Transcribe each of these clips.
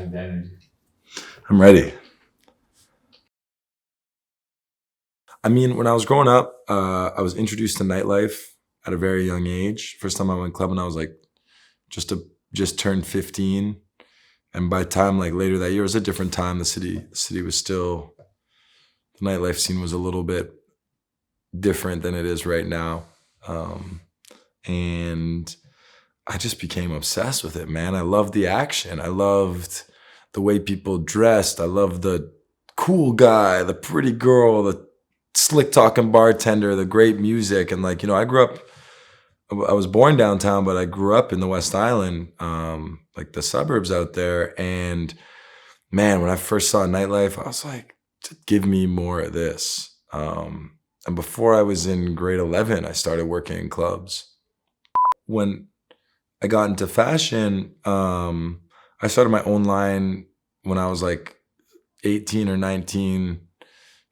identity. I'm ready. I mean, when I was growing up, I was introduced to nightlife at a very young age. First time I went clubbing, I was like just turned 15. And by the time like later that year, it was a different time. The city was still, the nightlife scene was a little bit different than it is right now. And I just became obsessed with it, man. I loved the action. I loved the way people dressed. I loved the cool guy, the pretty girl, the slick talking bartender, the great music. And like, I was born downtown, but I grew up in the West Island, like the suburbs out there. And man, when I first saw nightlife, I was like, give me more of this. And before I was in grade 11, I started working in clubs. When I got into fashion, I started my own line when I was like 18 or 19.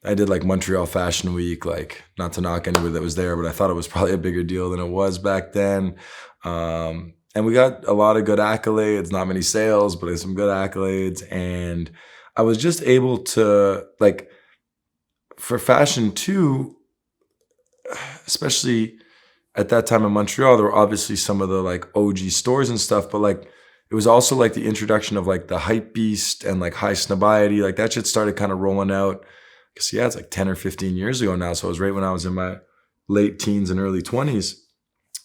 I did like Montreal Fashion Week, like not to knock anybody that was there, but I thought it was probably a bigger deal than it was back then. And we got a lot of good accolades, not many sales, but some good accolades. And I was just able to, like, for fashion too, especially at that time in Montreal, there were obviously some of the like OG stores and stuff, but like it was also like the introduction of like the hype beast and like high snobiety. Like that shit started kind of rolling out. Because yeah, it's like 10 or 15 years ago now. So it was right when I was in my late teens and early 20s.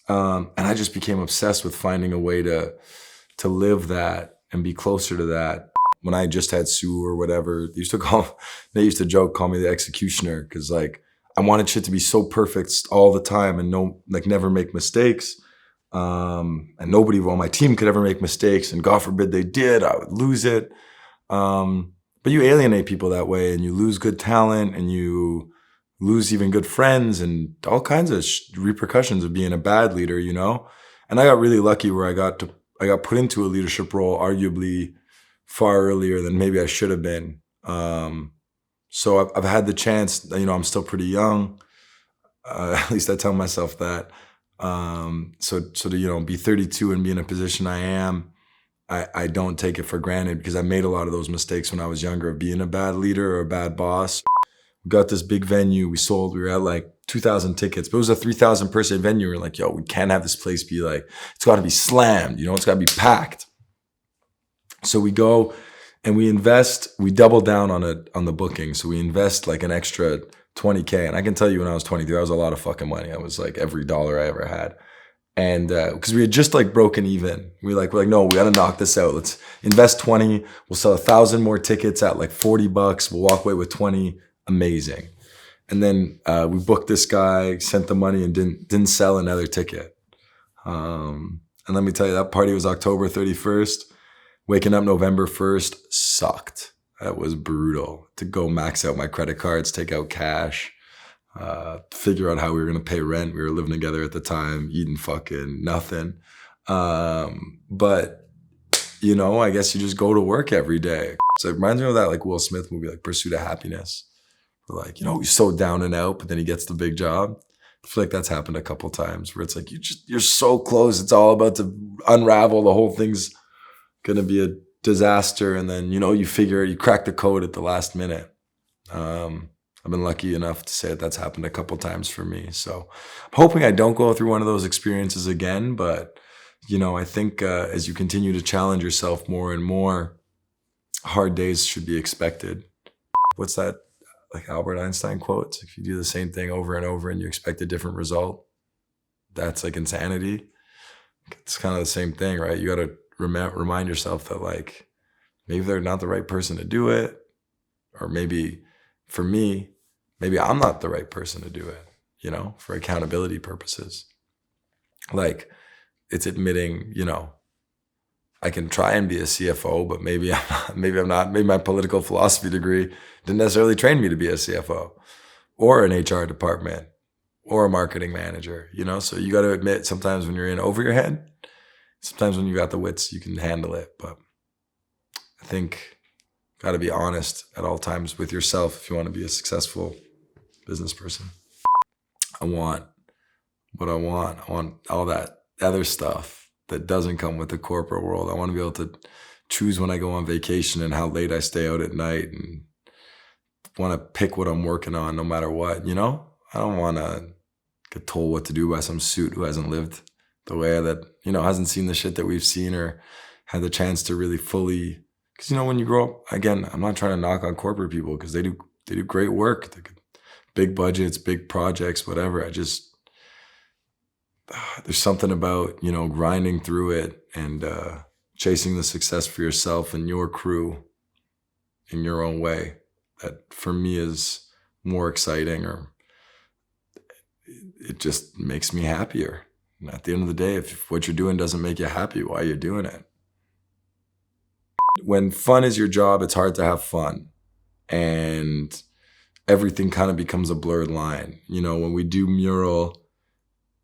And I just became obsessed with finding a way to live that and be closer to that. When I just had Sue or whatever, they used to joke, call me the executioner, because like I wanted shit to be so perfect all the time and never make mistakes. And nobody on my team could ever make mistakes. And God forbid they did, I would lose it. But you alienate people that way, and you lose good talent, and you lose even good friends, and all kinds of repercussions of being a bad leader, And I got really lucky where I got put into a leadership role, arguably far earlier than maybe I should have been. So I've had the chance. I'm still pretty young. At least I tell myself that. So to be 32 and be in a position I am. I don't take it for granted, because I made a lot of those mistakes when I was younger of being a bad leader or a bad boss. We got this big venue. We were at like 2,000 tickets, but it was a 3,000 person venue. We're like, yo, we can't have this place be like, it's got to be slammed, it's got to be packed. So we go and we invest, we double down on the booking. So we invest like an extra $20K. And I can tell you when I was 23, that was a lot of fucking money. I was like every dollar I ever had. And because we had just like broken even, we're like, no, we got to knock this out. Let's invest 20. We'll sell 1,000 more tickets at like $40. We'll walk away with 20. Amazing. And then we booked this guy, sent the money, and didn't sell another ticket. And let me tell you, that party was October 31st. Waking up November 1st sucked. That was brutal. To go max out my credit cards, take out cash. Figure out how we were going to pay rent. We were living together at the time, eating fucking nothing. But, I guess you just go to work every day. So it reminds me of that like Will Smith movie, like Pursuit of Happiness. Where like, he's so down and out, but then he gets the big job. I feel like that's happened a couple times where it's like, you're so close. It's all about to unravel. The whole thing's going to be a disaster. And then, you crack the code at the last minute. I've been lucky enough to say that's happened a couple times for me. So I'm hoping I don't go through one of those experiences again. But, I think as you continue to challenge yourself more and more, hard days should be expected. What's that, like Albert Einstein quotes? If you do the same thing over and over and you expect a different result, that's like insanity. It's kind of the same thing, right? You got to remind yourself that like maybe they're not the right person to do it. Or maybe for me, maybe I'm not the right person to do it, for accountability purposes. Like it's admitting, I can try and be a CFO, but maybe I'm not. Maybe my political philosophy degree didn't necessarily train me to be a CFO or an HR department or a marketing manager, So you got to admit sometimes when you're in over your head, sometimes when you got the wits, you can handle it. But I think got to be honest at all times with yourself if you want to be a successful business person. I want what I want. I want all that other stuff that doesn't come with the corporate world. I want to be able to choose when I go on vacation and how late I stay out at night, and want to pick what I'm working on no matter what, you know? I don't want to get told what to do by some suit who hasn't lived the way that, you know, hasn't seen the shit that we've seen or had the chance to really fully, because, you know, when you grow up, again, I'm not trying to knock on corporate people because they do great work. Big budgets, big projects, whatever. There's something about, you know, grinding through it and chasing the success for yourself and your crew in your own way that for me is more exciting, or it just makes me happier. And at the end of the day, if what you're doing doesn't make you happy, why are you doing it? When fun is your job, it's hard to have fun. And everything kind of becomes a blurred line. You know, when we do Mural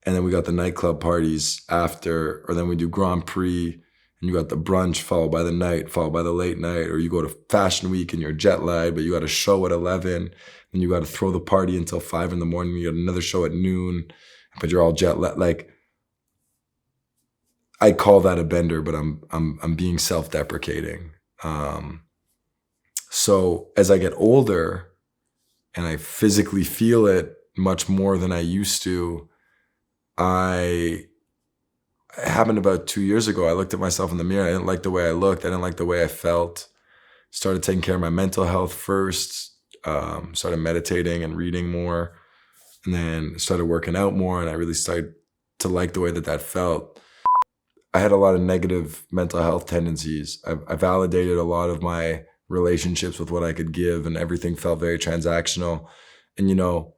and then we got the nightclub parties after, or then we do Grand Prix and you got the brunch followed by the night, followed by the late night, or you go to Fashion Week and you're jet lagged, but you got a show at 11 and you got to throw the party until 5 in the morning. You got another show at noon, but you're all jet lagged. Like, I call that a bender, but I'm being self-deprecating. So as I get older and I physically feel it much more than I used to, it happened about 2 years ago. I looked at myself in the mirror. I didn't like the way I looked. I didn't like the way I felt. Started taking care of my mental health first. Started meditating and reading more, and then started working out more. And I really started to like the way that felt. I had a lot of negative mental health tendencies. I validated a lot of my relationships with what I could give, and everything felt very transactional. And, you know,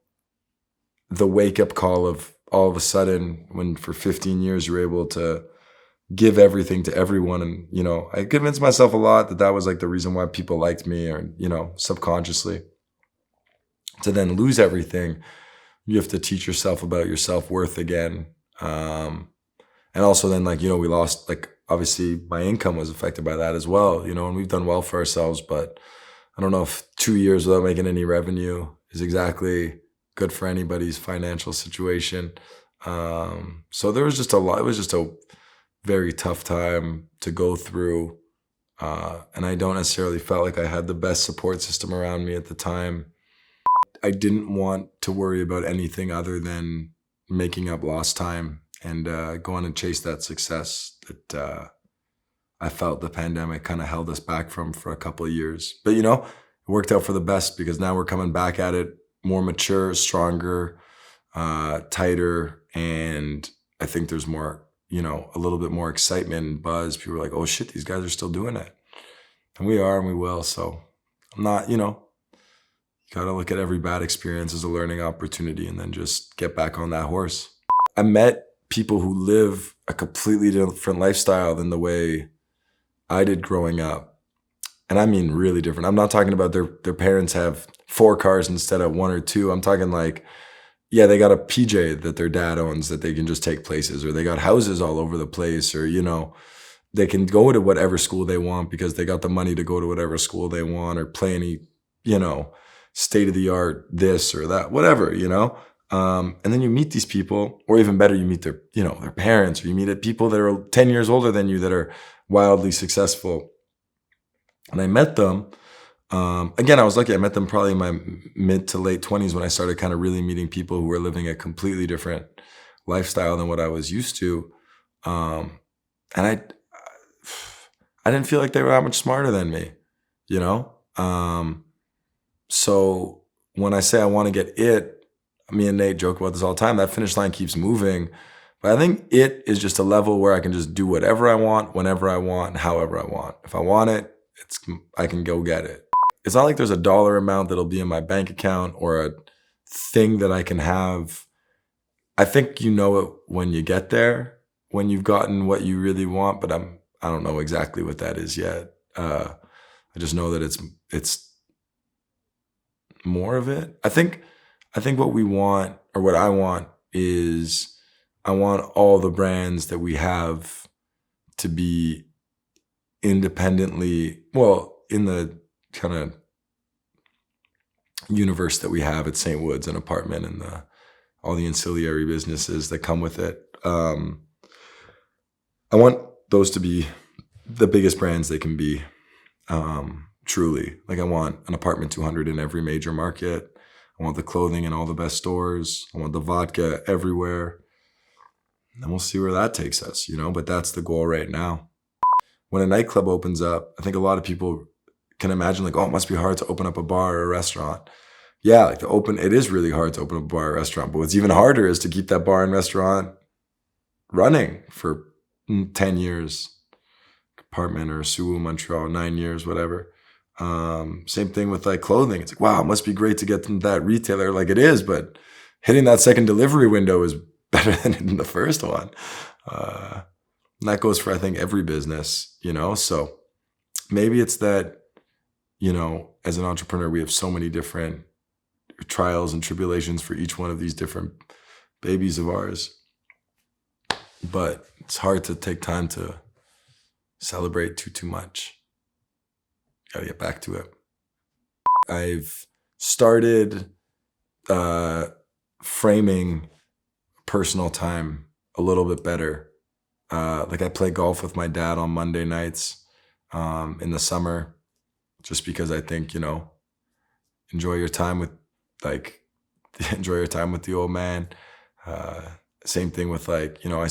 the wake-up call of all of a sudden, when for 15 years you were able to give everything to everyone, and, you know, I convinced myself a lot that was like the reason why people liked me, or, you know, subconsciously. To then lose everything, you have to teach yourself about your self-worth again. And also then, like, you know, we lost, like, obviously my income was affected by that as well, you know, and we've done well for ourselves, but I don't know if 2 years without making any revenue is exactly good for anybody's financial situation. So there was just a lot, it was just a very tough time to go through. And I don't necessarily felt like I had the best support system around me at the time. I didn't want to worry about anything other than making up lost time and going and chase that success that I felt the pandemic kind of held us back from for a couple of years. But, you know, it worked out for the best, because now we're coming back at it more mature, stronger, tighter. And I think there's more, you know, a little bit more excitement and buzz. People are like, oh shit, these guys are still doing it. And we are, and we will. So I'm not, you know, you got to look at every bad experience as a learning opportunity and then just get back on that horse. I met people who live a completely different lifestyle than the way I did growing up. And I mean really different. I'm not talking about their parents have 4 cars instead of 1 or 2. I'm talking like, yeah, they got a PJ that their dad owns that they can just take places, or they got houses all over the place, or, you know, they can go to whatever school they want because they got the money to go to whatever school they want, or play any, you know, state-of-the-art this or that, whatever, you know? And then you meet these people, or even better, you meet their, you know, their parents, or you meet people that are 10 years older than you that are wildly successful. And I met them. Again, I was lucky. I met them probably in my mid to late 20s when I started kind of really meeting people who were living a completely different lifestyle than what I was used to. And I didn't feel like they were that much smarter than me, you know? So when I say I want to get it, me and Nate joke about this all the time, that finish line keeps moving. But I think it is just a level where I can just do whatever I want, whenever I want, and however I want. If I want it, I can go get it. It's not like there's a dollar amount that'll be in my bank account or a thing that I can have. I think you know it when you get there, when you've gotten what you really want, but I don't know exactly what that is yet. I just know that it's more of it. I think what we want, or what I want, is I want all the brands that we have to be independently, well, in the kind of universe that we have at St. Wood's, an apartment, and all the ancillary businesses that come with it. I want those to be the biggest brands they can be. Truly, like I want an apartment 200 in every major market. I want the clothing in all the best stores. I want the vodka everywhere. And we'll see where that takes us, but that's the goal right now. When a nightclub opens up, I think a lot of people can imagine like, oh, it must be hard to open up a bar or a restaurant. Yeah, like it is really hard to open up a bar or restaurant, but what's even harder is to keep that bar and restaurant running for 10 years. Apartment or RUE Montreal, 9 years, whatever. Same thing with like clothing. It's like, wow, it must be great to get them that retailer. Like it is, but hitting that second delivery window is better than hitting the first one. And that goes for, I think, every business, So maybe it's that, as an entrepreneur, we have so many different trials and tribulations for each one of these different babies of ours. But it's hard to take time to celebrate too much. Gotta get back to it. I've started framing personal time a little bit better. Like I play golf with my dad on Monday nights in the summer, just because I think, enjoy your time with the old man. Same thing with like, I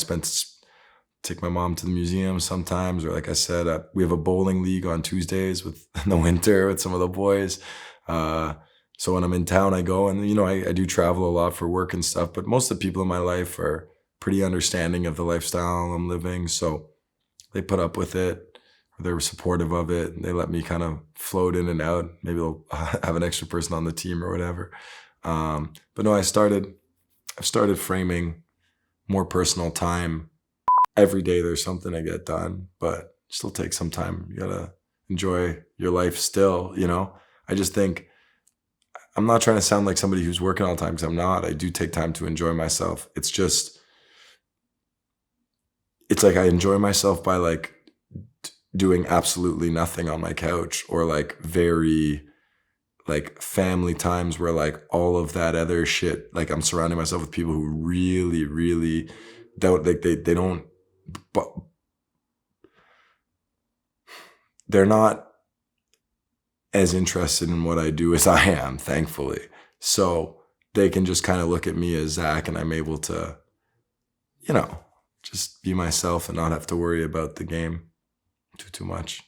take my mom to the museum sometimes, or like I said, we have a bowling league on Tuesdays in the winter with some of the boys. So when I'm in town, I go, and I do travel a lot for work and stuff, but most of the people in my life are pretty understanding of the lifestyle I'm living. So they put up with it, they're supportive of it, and they let me kind of float in and out. Maybe they'll have an extra person on the team or whatever. But no, I've started framing more personal time. Every day there's something to get done, but still take some time. You gotta enjoy your life still, I just think, I'm not trying to sound like somebody who's working all the time, because I'm not. I do take time to enjoy myself. It's like I enjoy myself by like doing absolutely nothing on my couch, or like very like family times where like all of that other shit, like I'm surrounding myself with people who really, really don't, like they don't, but they're not as interested in what I do as I am, thankfully. So they can just kind of look at me as Zach, and I'm able to, just be myself and not have to worry about the game too much.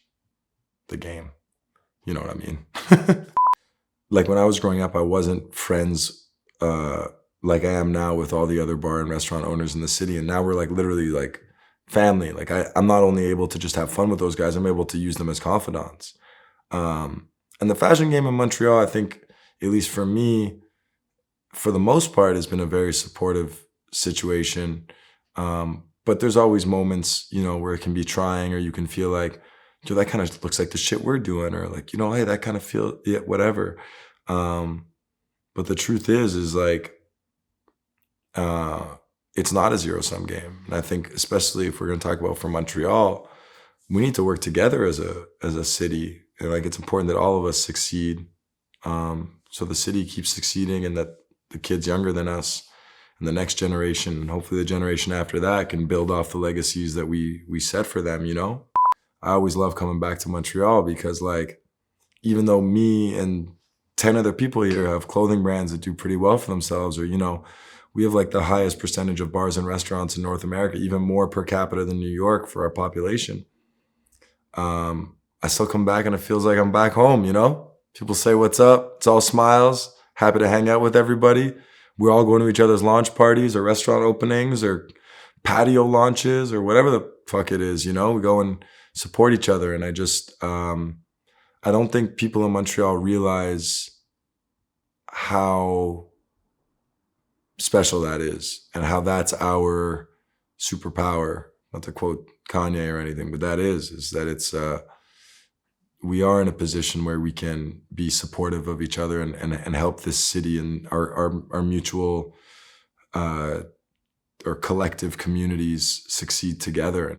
The game, you know what I mean? Like when I was growing up, I wasn't friends like I am now with all the other bar and restaurant owners in the city. And now we're like literally like family. Like I'm not only able to just have fun with those guys, I'm able to use them as confidants. And the fashion game in Montreal, I think, at least for me, for the most part, has been a very supportive situation. But there's always moments, where it can be trying, or you can feel like, that kind of looks like the shit we're doing, or like, hey, that kind of feel, yeah, whatever. But the truth is like, it's not a zero-sum game. And I think, especially if we're going to talk about for Montreal, we need to work together as a city. And like, it's important that all of us succeed. So the city keeps succeeding, and that the kids younger than us and the next generation, and hopefully the generation after that, can build off the legacies that we set for them, I always love coming back to Montreal, because like, even though me and 10 other people here have clothing brands that do pretty well for themselves, or, we have like the highest percentage of bars and restaurants in North America, even more per capita than New York for our population. I still come back and it feels like I'm back home, People say, what's up? It's all smiles. Happy to hang out with everybody. We're all going to each other's launch parties or restaurant openings or patio launches or whatever the fuck it is, We go and support each other. And I just, I don't think people in Montreal realize how special that is, and how that's our superpower. Not to quote Kanye or anything, but that is that it's, we are in a position where we can be supportive of each other and help this city and our mutual or collective communities succeed together.